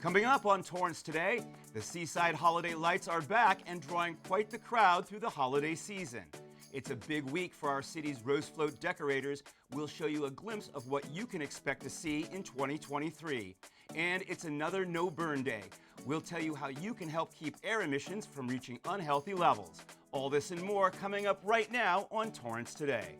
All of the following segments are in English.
Coming up on Torrance Today, the seaside holiday lights are back and drawing quite the crowd through the holiday season. It's a big week for our city's rose float decorators. We'll show you a glimpse of what you can expect to see in 2023. And it's another no burn day. We'll tell you how you can help keep air emissions from reaching unhealthy levels. All this and more coming up right now on Torrance Today.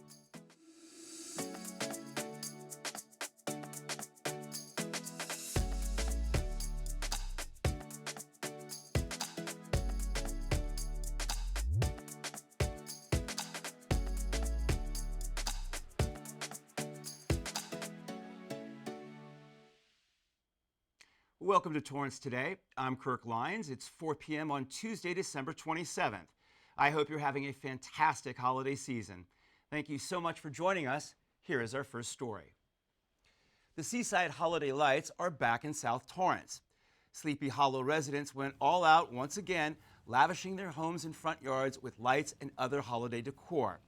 Welcome to Torrance Today. I'm Kirk Lyons. It's 4 p.m. on Tuesday, December 27th. I hope you're having a fantastic holiday season. Thank you so much for joining us. Here is our first story. The seaside holiday lights are back in South Torrance. Sleepy Hollow residents went all out once again, lavishing their homes and front yards with lights and other holiday decor.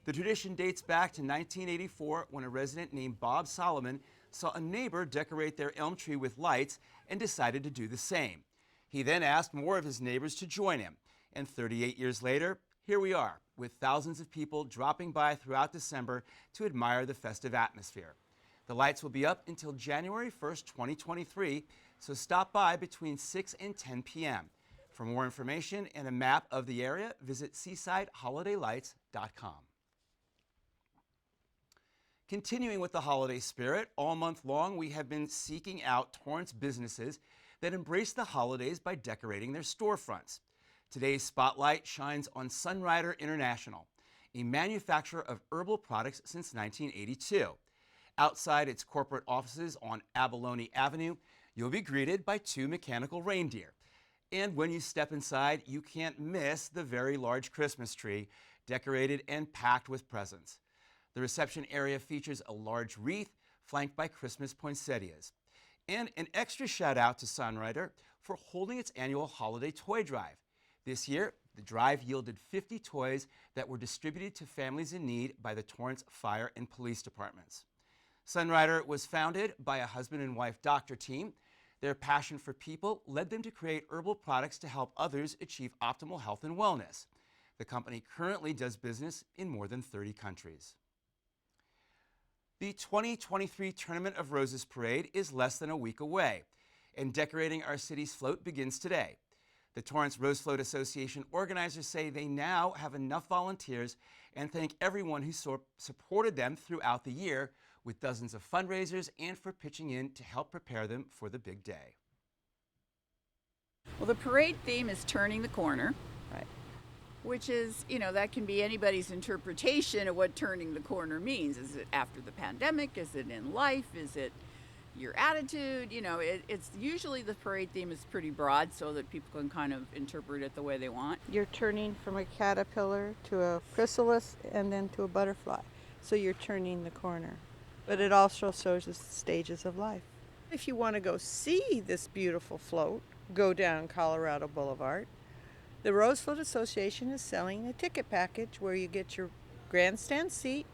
The tradition dates back to 1984 when a resident named Bob Solomon saw a neighbor decorate their elm tree with lights and decided to do the same. He then asked more of his neighbors to join him. And 38 years later, here we are, with thousands of people dropping by throughout December to admire the festive atmosphere. The lights will be up until January 1st, 2023, so stop by between 6 and 10 p.m. For more information and a map of the area, visit seasideholidaylights.com. Continuing with the holiday spirit, all month long we have been seeking out Torrance businesses that embrace the holidays by decorating their storefronts. Today's spotlight shines on Sunrider International, a manufacturer of herbal products since 1982. Outside its corporate offices on Abalone Avenue, you'll be greeted by two mechanical reindeer. And when you step inside, you can't miss the very large Christmas tree, decorated and packed with presents. The reception area features a large wreath flanked by Christmas poinsettias. And an extra shout out to Sunrider for holding its annual holiday toy drive. This year, the drive yielded 50 toys that were distributed to families in need by the Torrance Fire and Police Departments. Sunrider was founded by a husband and wife doctor team. Their passion for people led them to create herbal products to help others achieve optimal health and wellness. The company currently does business in more than 30 countries. The 2023 Tournament of Roses Parade is less than a week away, and decorating our city's float begins today. The Torrance Rose Float Association organizers say they now have enough volunteers and thank everyone who supported them throughout the year with dozens of fundraisers and for pitching in to help prepare them for the big day. Well, the parade theme is turning the corner. Right. Which is, that can be anybody's interpretation of what turning the corner means. Is it after the pandemic? Is it in life? Is it your attitude? It's usually the parade theme is pretty broad so that people can kind of interpret it the way they want. You're turning from a caterpillar to a chrysalis and then to a butterfly. So you're turning the corner. But it also shows us the stages of life. If you want to go see this beautiful float, go down Colorado Boulevard. The Rose Float Association is selling a ticket package where you get your grandstand seat,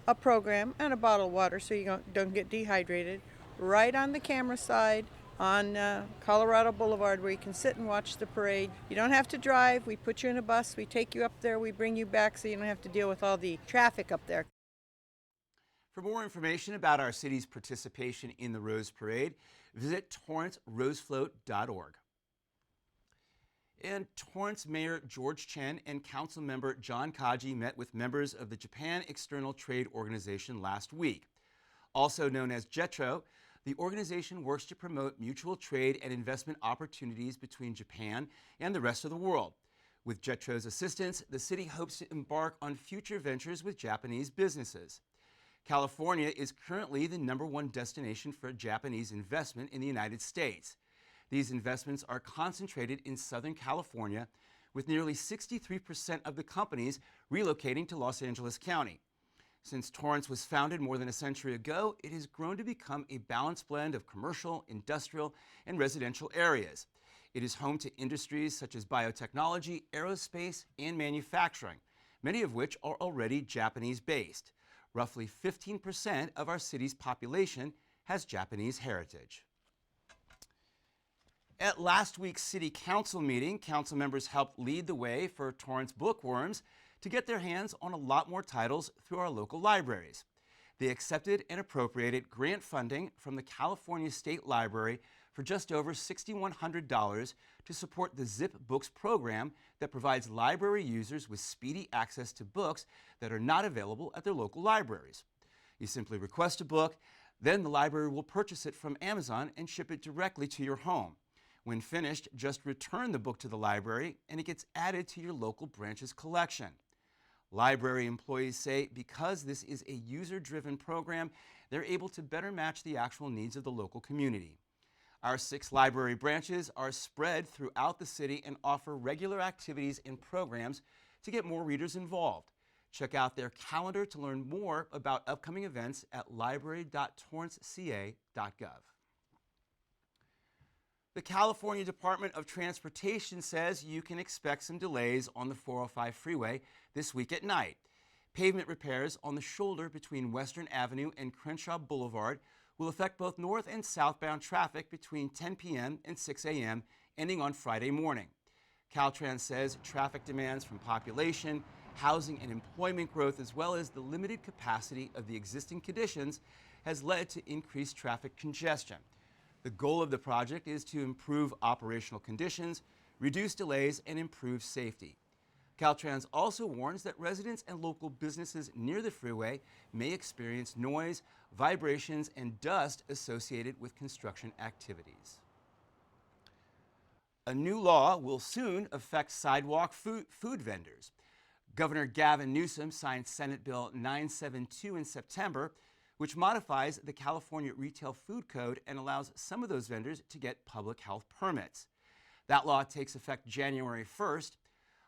a program, and a bottle of water so you don't get dehydrated, right on the camera side on Colorado Boulevard where you can sit and watch the parade. You don't have to drive. We put you in a bus. We take you up there. We bring you back so you don't have to deal with all the traffic up there. For more information about our city's participation in the Rose Parade, visit torrancerosefloat.org. And Torrance Mayor George Chen and Council Member John Kaji met with members of the Japan External Trade Organization last week. Also known as JETRO, the organization works to promote mutual trade and investment opportunities between Japan and the rest of the world. With JETRO's assistance, the city hopes to embark on future ventures with Japanese businesses. California is currently the #1 destination for Japanese investment in the United States. These investments are concentrated in Southern California, with nearly 63% of the companies relocating to Los Angeles County. Since Torrance was founded more than a century ago, it has grown to become a balanced blend of commercial, industrial, and residential areas. It is home to industries such as biotechnology, aerospace, and manufacturing, many of which are already Japanese-based. Roughly 15% of our city's population has Japanese heritage. At last week's City Council meeting, council members helped lead the way for Torrance bookworms to get their hands on a lot more titles through our local libraries. They accepted and appropriated grant funding from the California State Library for just over $6,100 to support the Zip Books program that provides library users with speedy access to books that are not available at their local libraries. You simply request a book, then the library will purchase it from Amazon and ship it directly to your home. When finished, just return the book to the library and it gets added to your local branch's collection. Library employees say because this is a user-driven program, they're able to better match the actual needs of the local community. Our 6 library branches are spread throughout the city and offer regular activities and programs to get more readers involved. Check out their calendar to learn more about upcoming events at library.torranceca.gov. The California Department of Transportation says you can expect some delays on the 405 freeway this week at night. Pavement repairs on the shoulder between Western Avenue and Crenshaw Boulevard will affect both north and southbound traffic between 10 p.m. and 6 a.m., ending on Friday morning. Caltrans says traffic demands from population, housing and employment growth, as well as the limited capacity of the existing conditions, has led to increased traffic congestion. The goal of the project is to improve operational conditions, reduce delays, and improve safety. Caltrans also warns that residents and local businesses near the freeway may experience noise, vibrations, and dust associated with construction activities. A new law will soon affect sidewalk food vendors. Governor Gavin Newsom signed Senate Bill 972 in September, which modifies the California Retail Food Code and allows some of those vendors to get public health permits. That law takes effect January 1st.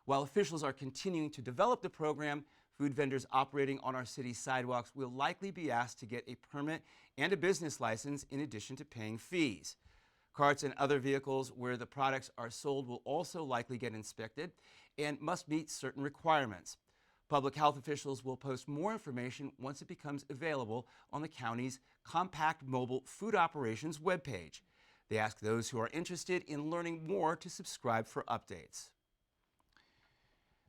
While officials are continuing to develop the program, food vendors operating on our city's sidewalks will likely be asked to get a permit and a business license in addition to paying fees. Carts and other vehicles where the products are sold will also likely get inspected and must meet certain requirements. Public health officials will post more information once it becomes available on the county's Compact Mobile Food Operations webpage. They ask those who are interested in learning more to subscribe for updates.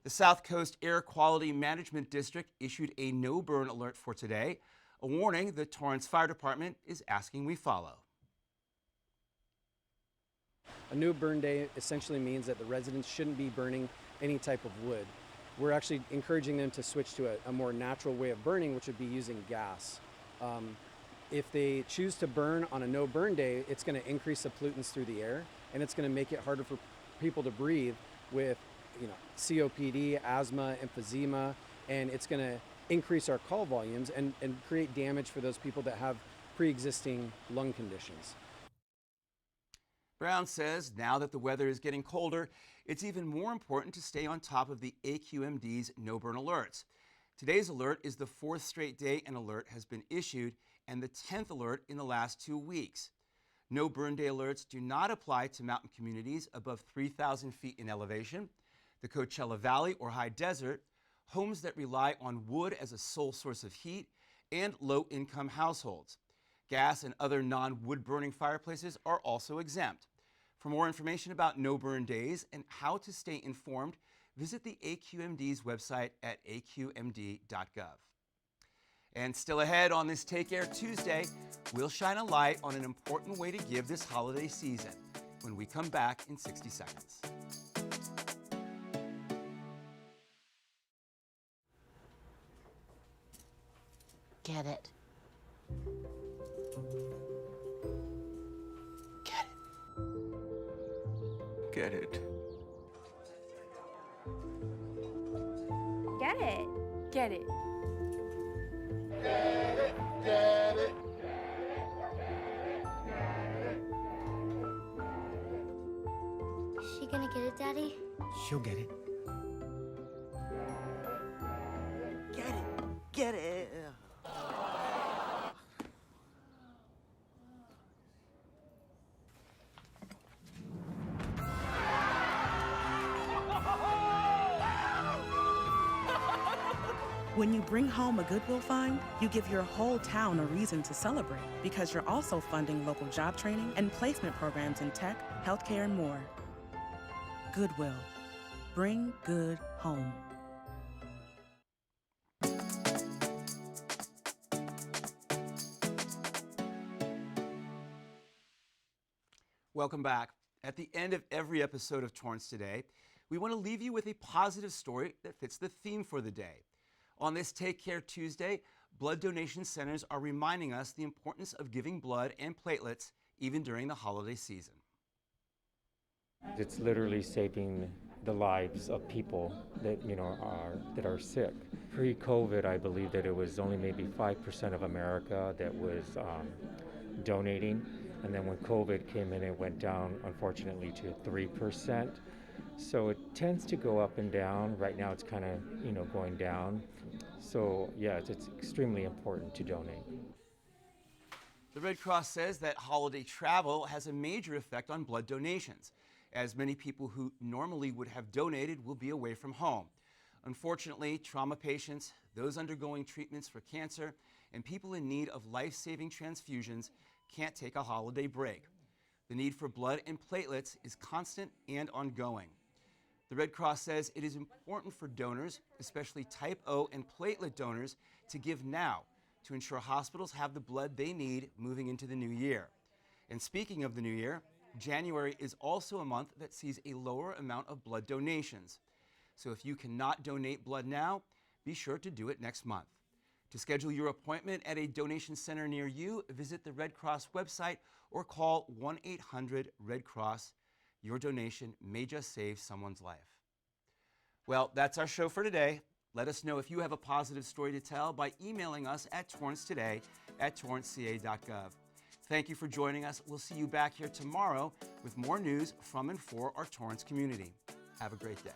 The South Coast Air Quality Management District issued a no-burn alert for today, a warning the Torrance Fire Department is asking we follow. A no burn day essentially means that the residents shouldn't be burning any type of wood. We're actually encouraging them to switch to a more natural way of burning, which would be using gas. If they choose to burn on a no burn day, it's going to increase the pollutants through the air, and it's going to make it harder for people to breathe with COPD, asthma, emphysema, and it's going to increase our call volumes and create damage for those people that have pre-existing lung conditions. Brown says now that the weather is getting colder, it's even more important to stay on top of the AQMD's no-burn alerts. Today's alert is the 4th straight day an alert has been issued and the 10th alert in the last 2 weeks. No-burn day alerts do not apply to mountain communities above 3,000 feet in elevation, the Coachella Valley or high desert, homes that rely on wood as a sole source of heat, and low-income households. Gas and other non-wood burning fireplaces are also exempt. For more information about no-burn days and how to stay informed, visit the AQMD's website at aqmd.gov. And still ahead on this Take Air Tuesday, we'll shine a light on an important way to give this holiday season when we come back in 60 seconds. Get it. Get it. Get it. Get it. Get it. Is she gonna get it, Daddy? She'll get it. Get it. Get it. When you bring home a Goodwill find, you give your whole town a reason to celebrate because you're also funding local job training and placement programs in tech, healthcare, and more. Goodwill. Bring good home. Welcome back. At the end of every episode of Torrance Today, we want to leave you with a positive story that fits the theme for the day. On this Take Care Tuesday, blood donation centers are reminding us the importance of giving blood and platelets even during the holiday season. It's literally saving the lives of people that are sick. Pre-COVID, I believe that it was only maybe 5% of America that was donating, and then when COVID came in, it went down, unfortunately, to 3%. So it tends to go up and down. Right now, it's kind of going down. So yeah, it's extremely important to donate. The Red Cross says that holiday travel has a major effect on blood donations, as many people who normally would have donated will be away from home. Unfortunately, trauma patients, those undergoing treatments for cancer, and people in need of life-saving transfusions can't take a holiday break. The need for blood and platelets is constant and ongoing. The Red Cross says it is important for donors, especially type O and platelet donors, to give now to ensure hospitals have the blood they need moving into the new year. And speaking of the new year, January is also a month that sees a lower amount of blood donations. So if you cannot donate blood now, be sure to do it next month. To schedule your appointment at a donation center near you, visit the Red Cross website or call 1-800-RED-CROSS. Your donation may just save someone's life. Well, that's our show for today. Let us know if you have a positive story to tell by emailing us at torrancetoday@torranceca.gov. Thank you for joining us. We'll see you back here tomorrow with more news from and for our Torrance community. Have a great day.